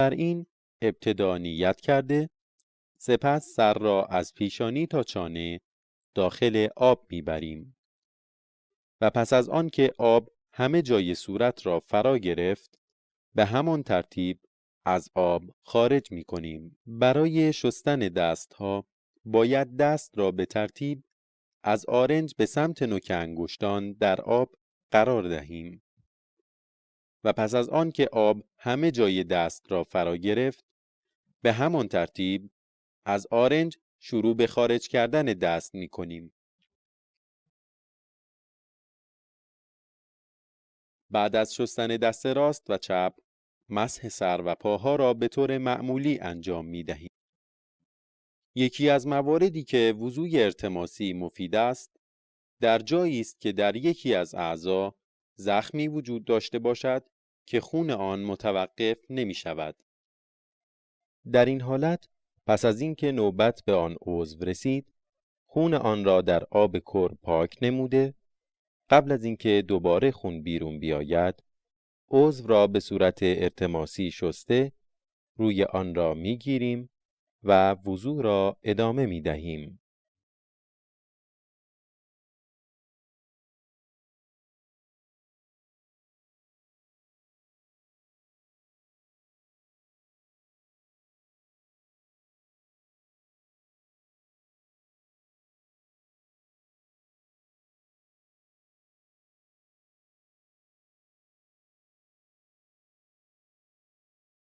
بر این ابتدا نیت کرده، سپس سر را از پیشانی تا چانه داخل آب میبریم و پس از آن که آب همه جای صورت را فرا گرفت، به همان ترتیب از آب خارج می کنیم. برای شستن دستها باید دست را به ترتیب از آرنج به سمت نوک انگشتان در آب قرار دهیم و پس از آن که آب همه جای دست را فرا گرفت، به همان ترتیب از آرنج شروع به خارج کردن دست می کنیم. بعد از شستن دست راست و چپ، مسح سر و پاها را به طور معمولی انجام می دهیم. یکی از مواردی که وضوی ارتماسی مفید است، در جایی است که در یکی از اعضا زخمی وجود داشته باشد که خون آن متوقف نمی شود. در این حالت پس از اینکه نوبت به آن عضو رسید، خون آن را در آب کر پاک نموده، قبل از اینکه دوباره خون بیرون بیاید، عضو را به صورت ارتماسی شسته روی آن را می گیریم و وضو را ادامه می دهیم.